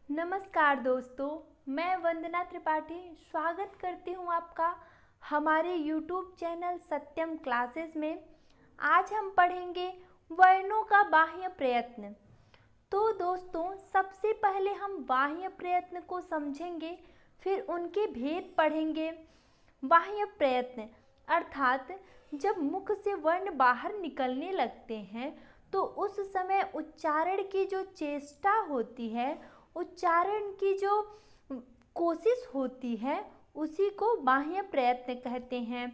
नमस्कार दोस्तों, मैं वंदना त्रिपाठी स्वागत करती हूँ आपका हमारे YouTube चैनल सत्यम क्लासेस में। आज हम पढ़ेंगे वर्णों का बाह्य प्रयत्न। तो दोस्तों, सबसे पहले हम बाह्य प्रयत्न को समझेंगे, फिर उनके भेद पढ़ेंगे। बाह्य प्रयत्न अर्थात जब मुख से वर्ण बाहर निकलने लगते हैं तो उस समय उच्चारण की जो चेष्टा होती है, उच्चारण की जो कोशिश होती है, उसी को बाह्य प्रयत्न कहते हैं।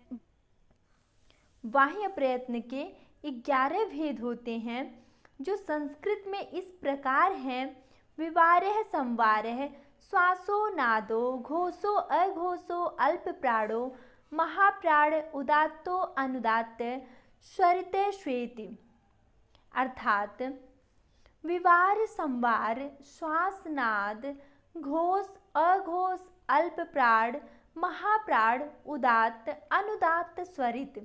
बाह्य प्रयत्न के 11 भेद होते हैं जो संस्कृत में इस प्रकार हैं। विवारः संवारः, श्वासो नादो, घोषो अघोषो, अल्प प्राणो, महाप्राण, उदात्तो अनुदात्त, स्वरित श्वेति। अर्थात विवार संवार, श्वास नाद, घोष अघोष, अल्प प्राण, महाप्राण, उदात्त अनुदात्त, स्वरित,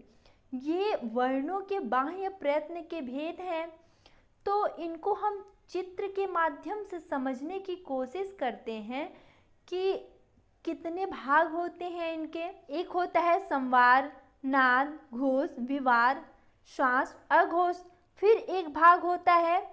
ये वर्णों के बाह्य प्रयत्न के भेद हैं। तो इनको हम चित्र के माध्यम से समझने की कोशिश करते हैं कि कितने भाग होते हैं इनके। एक होता है संवार, नाद, घोष, विवार, श्वास, अघोष। फिर एक भाग होता है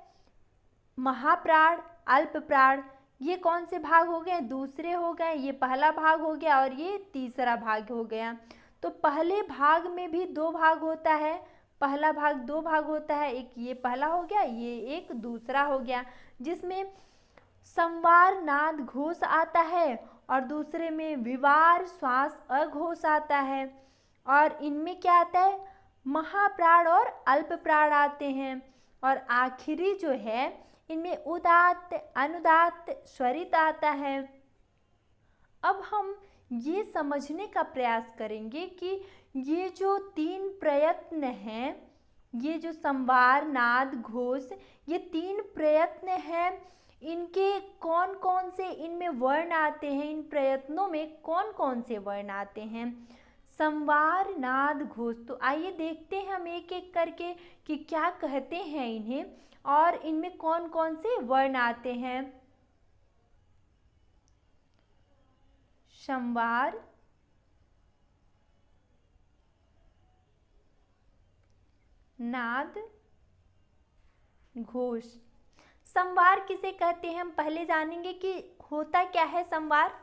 महाप्राण, अल्प प्राण। ये कौन से भाग हो गए? दूसरे हो गए। ये पहला भाग हो गया और ये तीसरा भाग हो गया। तो पहले भाग में भी 2 भाग होता है। पहला भाग 2 भाग होता है, एक ये पहला हो गया, ये एक दूसरा हो गया, जिसमें संवार, नाद, घोष आता है और दूसरे में विवार, श्वास, अघोष आता है। और इनमें क्या आता है? महाप्राण और अल्प प्राण आते हैं। और आखिरी जो है इनमें उदात्त, अनुदात्त, स्वरित आता है। अब हम ये समझने का प्रयास करेंगे कि ये जो 3 प्रयत्न हैं, ये जो संवार, नाद, घोष, ये 3 प्रयत्न हैं, इनके कौन कौन से इनमें वर्ण आते हैं? इन प्रयत्नों में कौन कौन से वर्ण आते हैं? संवार, नाद, घोष। तो आइए देखते हैं हम एक एक करके कि क्या कहते हैं इन्हें और इनमें कौन कौन से वर्ण आते हैं। संवार, नाद, घोष। संवार किसे कहते हैं हम पहले जानेंगे कि होता क्या है संवार।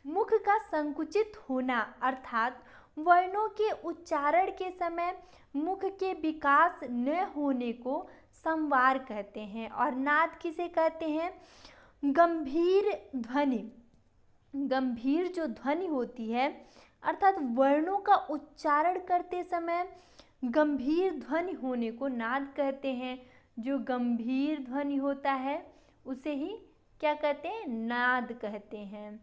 मुख का संकुचित होना अर्थात वर्णों के उच्चारण के समय मुख के विकास न होने को संवार कहते हैं। और नाद किसे कहते हैं? गंभीर ध्वनि, गंभीर जो ध्वनि होती है अर्थात वर्णों का उच्चारण करते समय गंभीर ध्वनि होने को नाद कहते हैं। जो गंभीर ध्वनि होता है उसे ही क्या कहते हैं? नाद कहते हैं।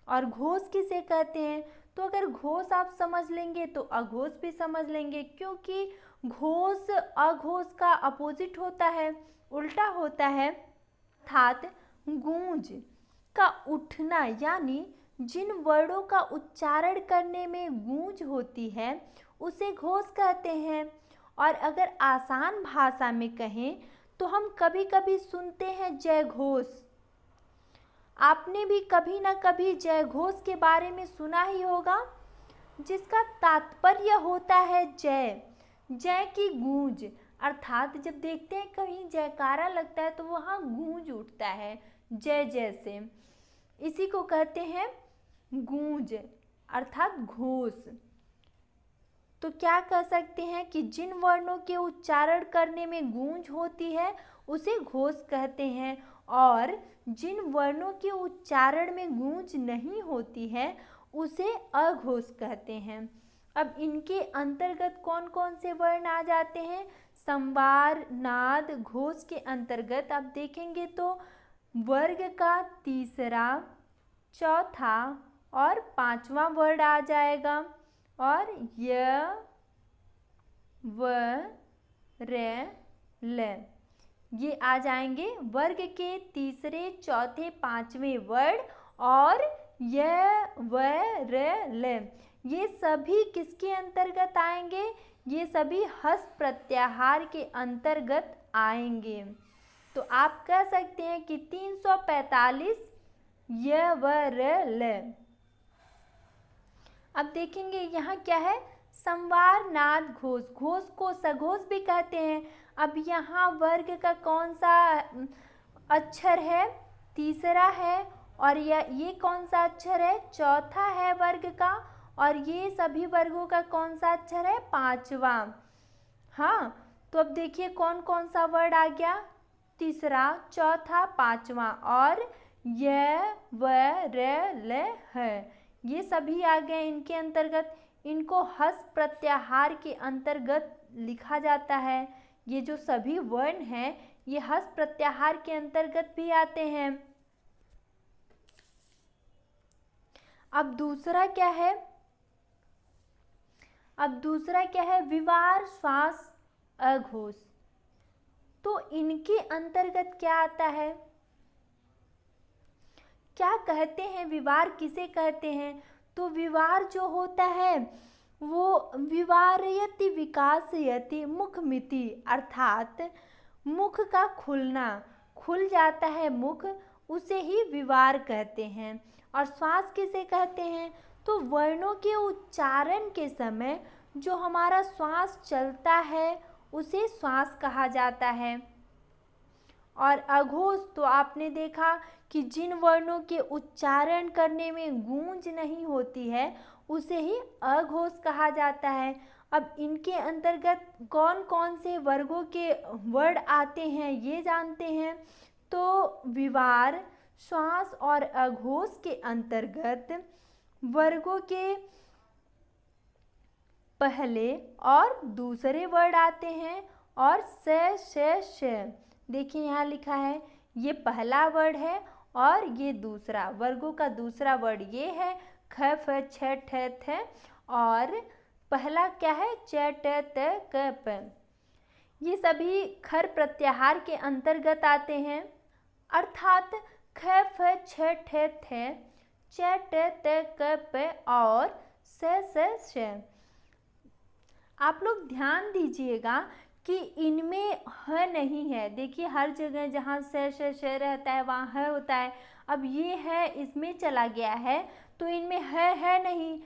और घोष किसे कहते हैं? तो अगर घोष आप समझ लेंगे तो अघोष भी समझ लेंगे, क्योंकि घोष अघोष का अपोजिट होता है, उल्टा होता है। अर्थात गूंज का उठना, यानी जिन वर्णों का उच्चारण करने में गूंज होती है उसे घोष कहते हैं। और अगर आसान भाषा में कहें तो हम कभी कभी सुनते हैं जय घोष। आपने भी कभी ना कभी जय घोष के बारे में सुना ही होगा, जिसका तात्पर्य होता है जय, जय की गूंज। अर्थात जब देखते हैं कहीं जयकारा लगता है तो वहाँ गूंज उठता है जय जय से, इसी को कहते हैं गूंज अर्थात घोष। तो क्या कह सकते हैं कि जिन वर्णों के उच्चारण करने में गूंज होती है उसे घोष कहते हैं, और जिन वर्णों के उच्चारण में गूंज नहीं होती है उसे अघोष कहते हैं। अब इनके अंतर्गत कौन कौन से वर्ण आ जाते हैं? संवार, नाद, घोष के अंतर्गत आप देखेंगे तो वर्ग का तीसरा, चौथा और 5वां वर्ण आ जाएगा। और य, व, र, ल, ये आ जाएंगे वर्ग के तीसरे, चौथे, 5वें वर्ण। और य, व, र, ल, ये सभी किसके अंतर्गत आएंगे? ये सभी हस्त प्रत्याहार के अंतर्गत आएंगे। तो आप कह सकते हैं कि 345 य व र ल। अब देखेंगे यहाँ क्या है, संवार नाद घोष, घोष को सघोष भी कहते हैं। अब यहाँ वर्ग का कौन सा अक्षर है, तीसरा है, और ये कौन सा अक्षर है, चौथा है वर्ग का, और ये सभी वर्गों का कौन सा अक्षर है, पांचवा। हाँ, तो अब देखिए कौन कौन सा वर्ड आ गया, तीसरा, चौथा, पांचवा, और य व र ल है, ये सभी आ गए इनके अंतर्गत। इनको हस्त प्रत्याहार के अंतर्गत लिखा जाता है। ये जो सभी वर्ण हैं ये हस्त प्रत्याहार के अंतर्गत भी आते हैं। अब दूसरा क्या है, विवार श्वास अघोष। तो इनके अंतर्गत क्या आता है, क्या कहते हैं, विवार किसे कहते हैं, तो विवार जो होता है वो विवारयति विकासयति मुखमिति, अर्थात मुख का खुलना, खुल जाता है मुख, उसे ही विवार कहते हैं। और श्वास किसे कहते हैं, तो वर्णों के उच्चारण के समय जो हमारा श्वास चलता है उसे श्वास कहा जाता है। और अघोष तो आपने देखा कि जिन वर्णों के उच्चारण करने में गूंज नहीं होती है उसे ही अघोष कहा जाता है। अब इनके अंतर्गत कौन कौन से वर्गों के वर्ड आते हैं ये जानते हैं। तो विवार, श्वास और अघोष के अंतर्गत वर्गों के पहले और दूसरे वर्ड आते हैं, और श। देखिए यहाँ लिखा है, ये पहला वर्ड है और ये दूसरा, वर्गों का दूसरा वर्ड ये है, ख फ छ ठ थ, और पहला क्या है, च ट त क प। ये सभी खर प्रत्याहार के अंतर्गत आते हैं, अर्थात ख फ छ ठ थ, च ट त क प और श। आप लोग ध्यान दीजिएगा कि इनमें ह नहीं है। देखिए हर जगह जहाँ श रहता है वहाँ ह होता है। अब ये है इसमें चला गया है तो इनमें है नहीं।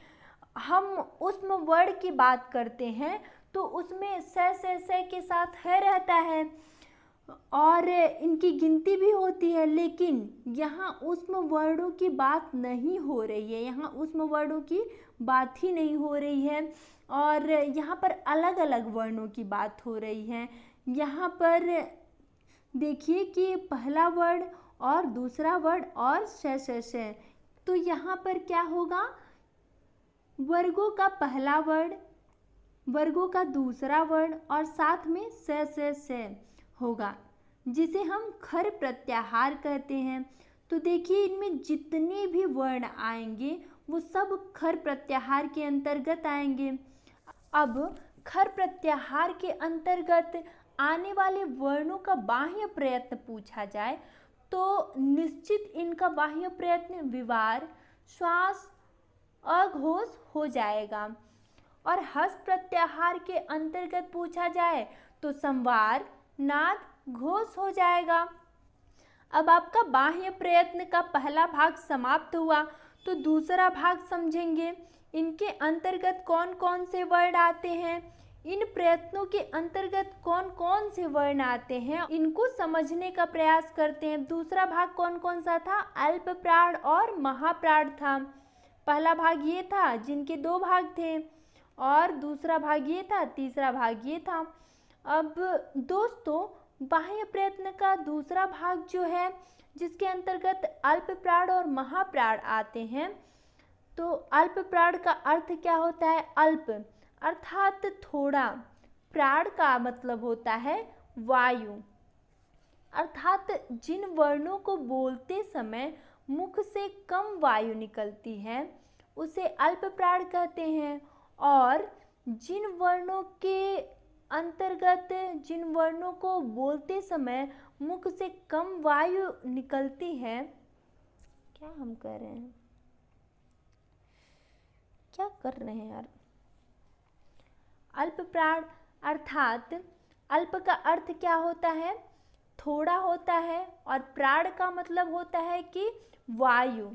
हम उस्म वर्ड की बात करते हैं तो उसमें स के साथ है रहता है और इनकी गिनती भी होती है, लेकिन यहाँ उस्म वर्डों की बात नहीं हो रही है, यहाँ उस्म वर्डों की बात ही नहीं हो रही है और यहाँ पर अलग अलग वर्णों की बात हो रही है। यहाँ पर देखिए कि पहला वर्ड और दूसरा वर्ड और श। तो यहाँ पर क्या होगा, वर्गों का पहला वर्ड, वर्गों का दूसरा वर्ड और साथ में स होगा, जिसे हम खर प्रत्याहार कहते हैं। तो देखिए इनमें जितने भी वर्ण आएंगे वो सब खर प्रत्याहार के अंतर्गत आएंगे। अब खर प्रत्याहार के अंतर्गत आने वाले वर्णों का बाह्य प्रयत्न पूछा जाए तो निश्चित इनका बाह्य प्रयत्न विवार, श्वास, अघोष हो जाएगा। और हस्त प्रत्याहार के अंतर्गत पूछा जाए तो संवार, नाद, घोष हो जाएगा। अब आपका बाह्य प्रयत्न का पहला भाग समाप्त हुआ तो दूसरा भाग समझेंगे। इनके अंतर्गत कौन कौन से वर्ण आते हैं, इन प्रयत्नों के अंतर्गत कौन कौन से वर्ण आते हैं, इनको समझने का प्रयास करते हैं। दूसरा भाग कौन कौन सा था, अल्प प्राण और महाप्राण था। पहला भाग ये था जिनके दो भाग थे और दूसरा भाग ये था, तीसरा भाग ये था। अब दोस्तों बाह्य प्रयत्न का दूसरा भाग जो है जिसके अंतर्गत अल्प प्राण और महाप्राण आते हैं, तो अल्प प्राण का अर्थ क्या होता है, अल्प अर्थात थोड़ा, प्राण का मतलब होता है वायु, अर्थात जिन वर्णों को बोलते समय मुख से कम वायु निकलती है उसे अल्प प्राण कहते हैं। और जिन वर्णों के अंतर्गत, जिन वर्णों को बोलते समय मुख से कम वायु निकलती है, क्या हम कर रहे हैं, क्या कर रहे हैं यार, अल्प प्राण, अर्थात अल्प का अर्थ क्या होता है, थोड़ा होता है और प्राण का मतलब होता है कि वायु,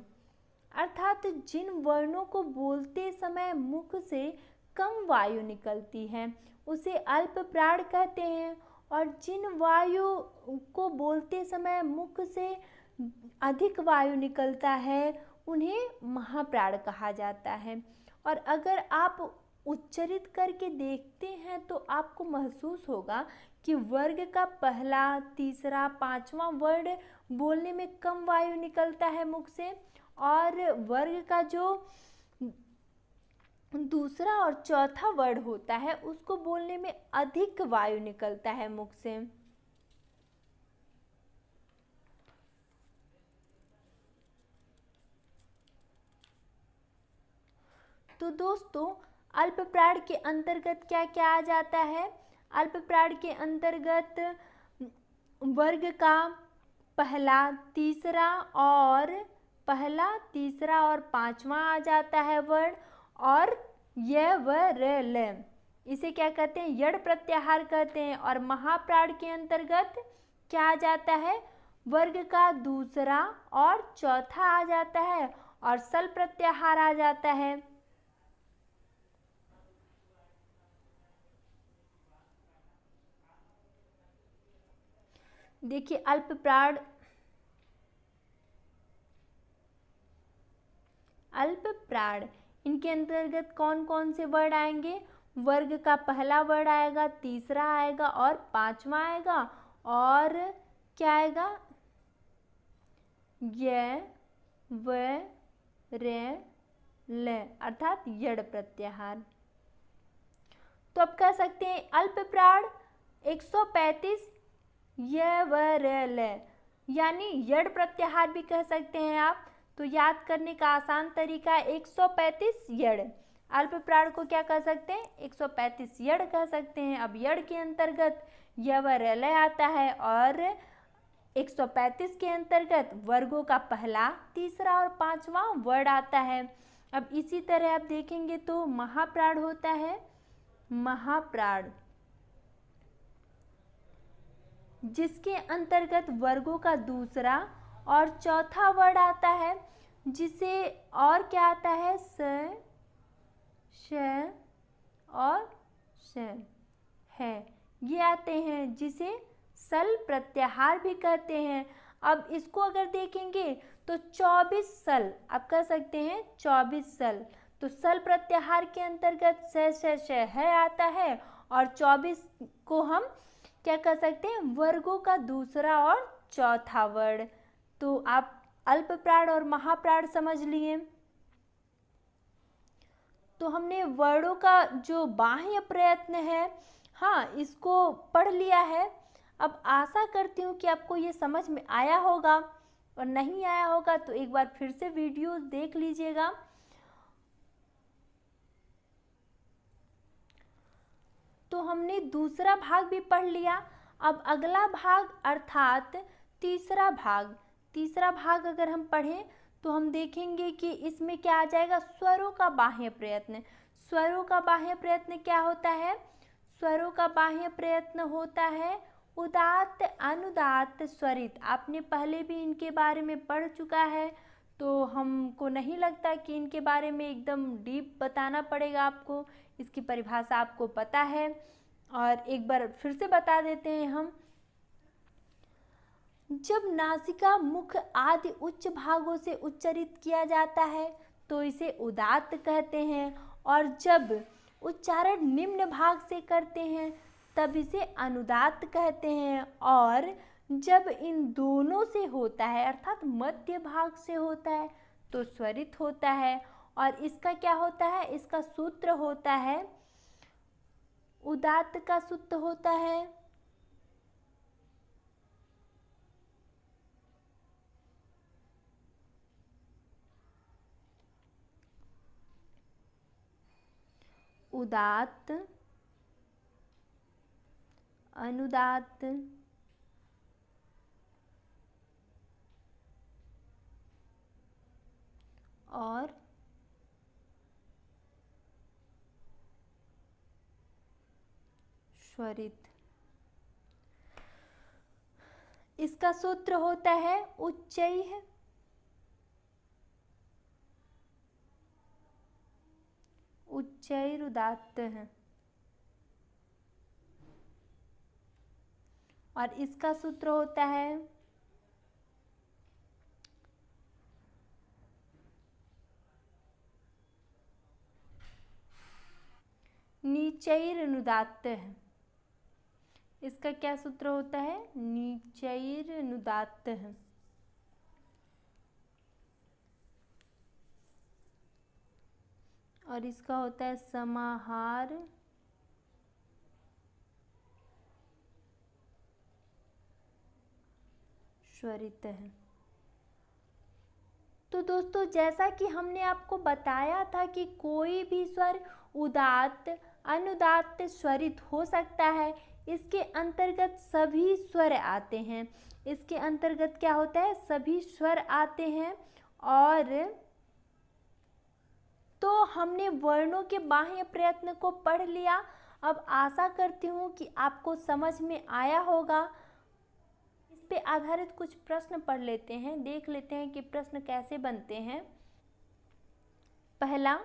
अर्थात जिन वर्णों को बोलते समय मुख से कम वायु निकलती है उसे अल्प प्राण कहते हैं, और जिन वायु को बोलते समय मुख से अधिक वायु निकलता है उन्हें महाप्राण कहा जाता है। और अगर आप उच्चरित करके देखते हैं तो आपको महसूस होगा कि वर्ग का पहला, तीसरा, पांचवा वर्ण बोलने में कम वायु निकलता है मुख से, और वर्ग का जो दूसरा और चौथा वर्ण होता है उसको बोलने में अधिक वायु निकलता है मुख से। तो दोस्तों, अल्प प्राण के अंतर्गत क्या क्या आ जाता है? अल्प प्राण के अंतर्गत वर्ग का पहला, तीसरा और पांचवा आ जाता है वर्ण, और य व र ल, इसे क्या कहते हैं? यड़ प्रत्याहार कहते हैं। और महाप्राण के अंतर्गत क्या आ जाता है? वर्ग का दूसरा और चौथा आ जाता है, और सल प्रत्याहार आ जाता है। देखिए, अल्प प्राण इनके अंतर्गत कौन कौन से वर्ड आएंगे? वर्ग का पहला वर्ड आएगा, तीसरा आएगा और पांचवा आएगा, और क्या आएगा? य व र ल, अर्थात यड़ प्रत्याहार। तो अब कह सकते हैं अल्प प्राण 135 य व र ल, यानी यड़ प्रत्याहार भी कह सकते हैं आप। तो याद करने का आसान तरीका 135 यड़। अल्प प्राण को क्या कह सकते हैं? 135 यड़ कह सकते हैं। अब यड़ के अंतर्गत य व र ल आता है, और 135 के अंतर्गत वर्गों का पहला, तीसरा और पांचवा वर्ड आता है। अब इसी तरह आप देखेंगे तो महाप्राण होता है, महाप्राण जिसके अंतर्गत वर्गों का दूसरा और चौथा वर्ड आता है, जिसे और क्या आता है? स, श और श है, ये आते हैं, जिसे सल प्रत्याहार भी कहते हैं। अब इसको अगर देखेंगे तो 24 सल, आप कह सकते हैं 24 सल। तो सल प्रत्याहार के अंतर्गत श है आता है, और 24 को हम क्या कह सकते हैं? वर्गों का दूसरा और चौथा वर्ण। तो आप अल्प प्राण और महाप्राण समझ लिए। तो हमने वर्णों का जो बाह्य प्रयत्न है, हाँ, इसको पढ़ लिया है। अब आशा करती हूँ कि आपको ये समझ में आया होगा, और नहीं आया होगा तो एक बार फिर से वीडियो देख लीजिएगा। तो हमने दूसरा भाग भी पढ़ लिया। अब अगला भाग अर्थात तीसरा भाग अगर हम पढ़ें तो हम देखेंगे कि इसमें क्या आ जाएगा? स्वरों का बाह्य प्रयत्न। स्वरों का बाह्य प्रयत्न क्या होता है? स्वरों का बाह्य प्रयत्न होता है उदात्त, अनुदात्त, स्वरित। आपने पहले भी इनके बारे में पढ़ चुका है, तो हमको नहीं लगता कि इनके बारे में एकदम डीप बताना पड़ेगा आपको। इसकी परिभाषा आपको पता है, और एक बार फिर से बता देते हैं हम। जब नासिका, मुख आदि उच्च भागों से उच्चरित किया जाता है तो इसे उदात्त कहते हैं, और जब उच्चारण निम्न भाग से करते हैं तब इसे अनुदात्त कहते हैं, और जब इन दोनों से होता है अर्थात मध्य भाग से होता है तो स्वरित होता है। और इसका क्या होता है? इसका सूत्र होता है, उदात्त का सूत्र होता है उदात्त, अनुदात्त और स्वरित। इसका सूत्र होता है उच्चैः। उच्चैरुदात्तः। और इसका सूत्र होता है नीचैरनुदात्तः। इसका क्या सूत्र होता है? नीचैरनुदात्तः। और इसका होता है समाहार स्वरितः। तो दोस्तों, जैसा कि हमने आपको बताया था कि कोई भी स्वर उदात्त, अनुदात्त, स्वरित हो सकता है। इसके अंतर्गत सभी स्वर आते हैं। इसके अंतर्गत क्या होता है? सभी स्वर आते हैं। और तो हमने वर्णों के बाह्य प्रयत्न को पढ़ लिया। अब आशा करती हूँ कि आपको समझ में आया होगा। इस पे आधारित कुछ प्रश्न पढ़ लेते हैं, देख लेते हैं कि प्रश्न कैसे बनते हैं। पहला,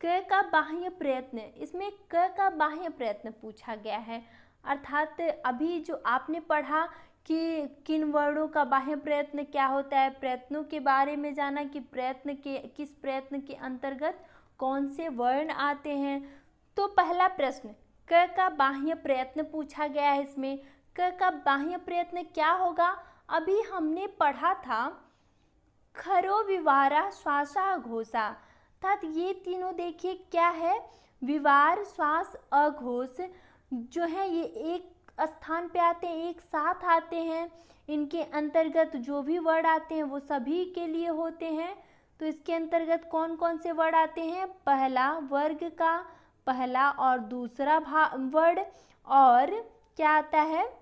क का बाह्य प्रयत्न। इसमें क का बाह्य प्रयत्न पूछा गया है। अर्थात अभी जो आपने पढ़ा कि किन वर्णों का बाह्य प्रयत्न क्या होता है, प्रयत्नों के बारे में जाना कि प्रयत्न के किस प्रयत्न के अंतर्गत कौन से वर्ण आते हैं। तो पहला प्रश्न, क का बाह्य प्रयत्न पूछा गया है। इसमें क का बाह्य प्रयत्न क्या होगा? अभी हमने पढ़ा था खरो, विवारा, श्वासा, घोषा। अर्थात ये तीनों देखिए क्या है, विवार, श्वास, अघोष जो है ये एक स्थान पे आते हैं, एक साथ आते हैं। इनके अंतर्गत जो भी वर्ड आते हैं वो सभी के लिए होते हैं। तो इसके अंतर्गत कौन कौन से वर्ड आते हैं? पहला वर्ग का पहला और दूसरा वर्ड। और क्या आता है?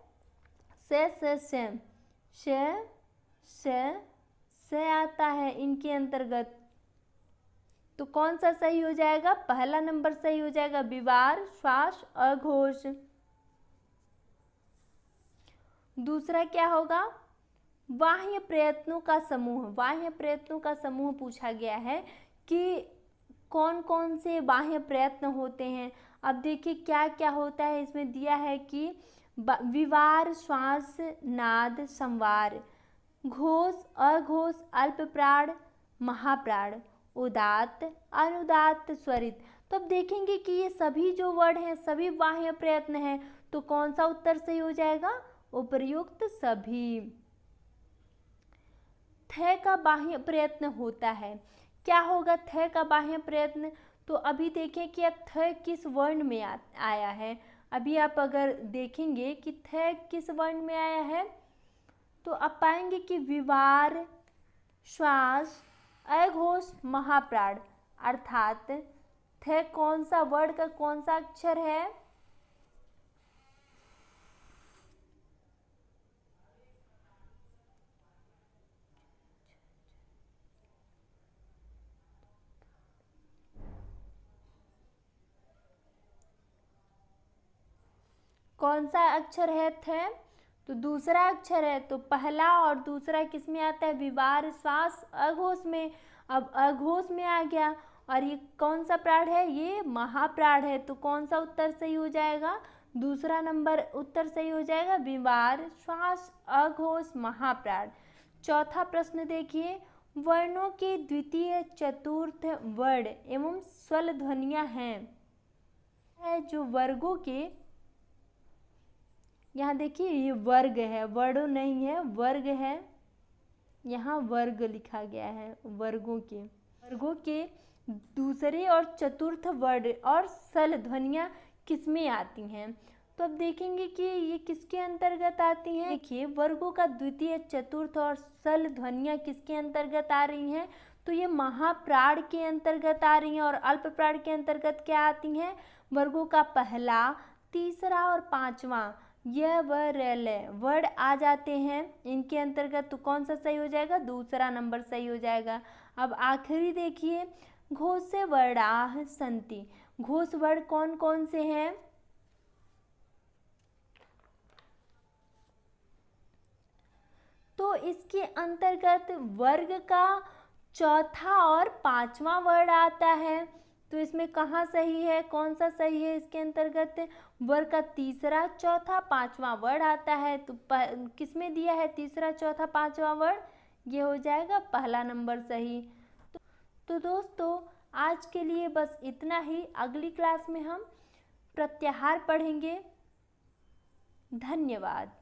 से आता है इनके अंतर्गत। तो कौन सा सही हो जाएगा? पहला नंबर सही हो जाएगा, विवार, श्वास, अघोष। दूसरा क्या होगा? बाह्य प्रयत्नों का समूह। बाह्य प्रयत्नों का समूह पूछा गया है कि कौन कौन से बाह्य प्रयत्न होते हैं। अब देखिए क्या क्या होता है। इसमें दिया है कि विवार, श्वास, नाद, संवार, घोष, अघोष, अल्प प्राण, महाप्राण, उदात्त, अनुदात्त, स्वरित। तो अब देखेंगे कि ये सभी जो वर्ड हैं सभी बाह्य प्रयत्न हैं। तो कौन सा उत्तर सही हो जाएगा? उपर्युक्त सभी। थ का बाह्य प्रयत्न होता है। क्या होगा थ का बाह्य प्रयत्न? तो अभी देखें कि अब थ किस वर्ण में आया है। अभी आप अगर देखेंगे कि थ किस वर्ण में आया है तो आप पाएंगे कि विवार, श्वास, अघोष, महाप्राण। अर्थात थ कौन सा वर्ड का कौन सा अक्षर है? कौन सा अक्षर है थ? तो दूसरा अक्षर है। तो पहला और दूसरा किस में आता है? विवार, श्वास, अघोष में। अब अघोष में आ गया। और ये कौन सा प्राण है? ये महाप्राण है। तो कौन सा उत्तर सही हो जाएगा? दूसरा नंबर उत्तर सही हो जाएगा, विवार, श्वास, अघोष, महाप्राण। चौथा प्रश्न देखिए, वर्णों के द्वितीय चतुर्थ वर्ण एवं स्वर ध्वनियां हैं। है जो वर्गों के, यहाँ देखिए ये वर्ग है, वर्ड नहीं है, वर्ग है। यहाँ वर्ग लिखा गया है। वर्गों के दूसरे और चतुर्थ वर्ड और सल ध्वनियाँ किसमें आती हैं? तो अब देखेंगे कि ये किसके अंतर्गत आती हैं। देखिए वर्गों का द्वितीय, चतुर्थ और सल ध्वनियाँ किसके अंतर्गत आ रही हैं? तो ये महाप्राण के अंतर्गत आ रही हैं। और अल्प प्राण के अंतर्गत क्या आती हैं? वर्गों का पहला, तीसरा और पांचवा यह वर्ड आ जाते हैं इनके अंतर्गत। तो कौन सा सही हो जाएगा? दूसरा नंबर सही हो जाएगा। अब आखिरी देखिए, घोष वर्णाः सन्ति। घोष वर्ड कौन कौन से हैं? इसके अंतर्गत वर्ग का चौथा और पांचवा वर्ड आता है। तो इसमें कहाँ सही है, कौन सा सही है? इसके अंतर्गत वर्ग का तीसरा, चौथा, पांचवा वर्ड आता है। तो किसमें दिया है तीसरा, चौथा, पांचवा वर्ड? ये हो जाएगा पहला नंबर सही। तो दोस्तों आज के लिए बस इतना ही। अगली क्लास में हम प्रत्याहार पढ़ेंगे। धन्यवाद।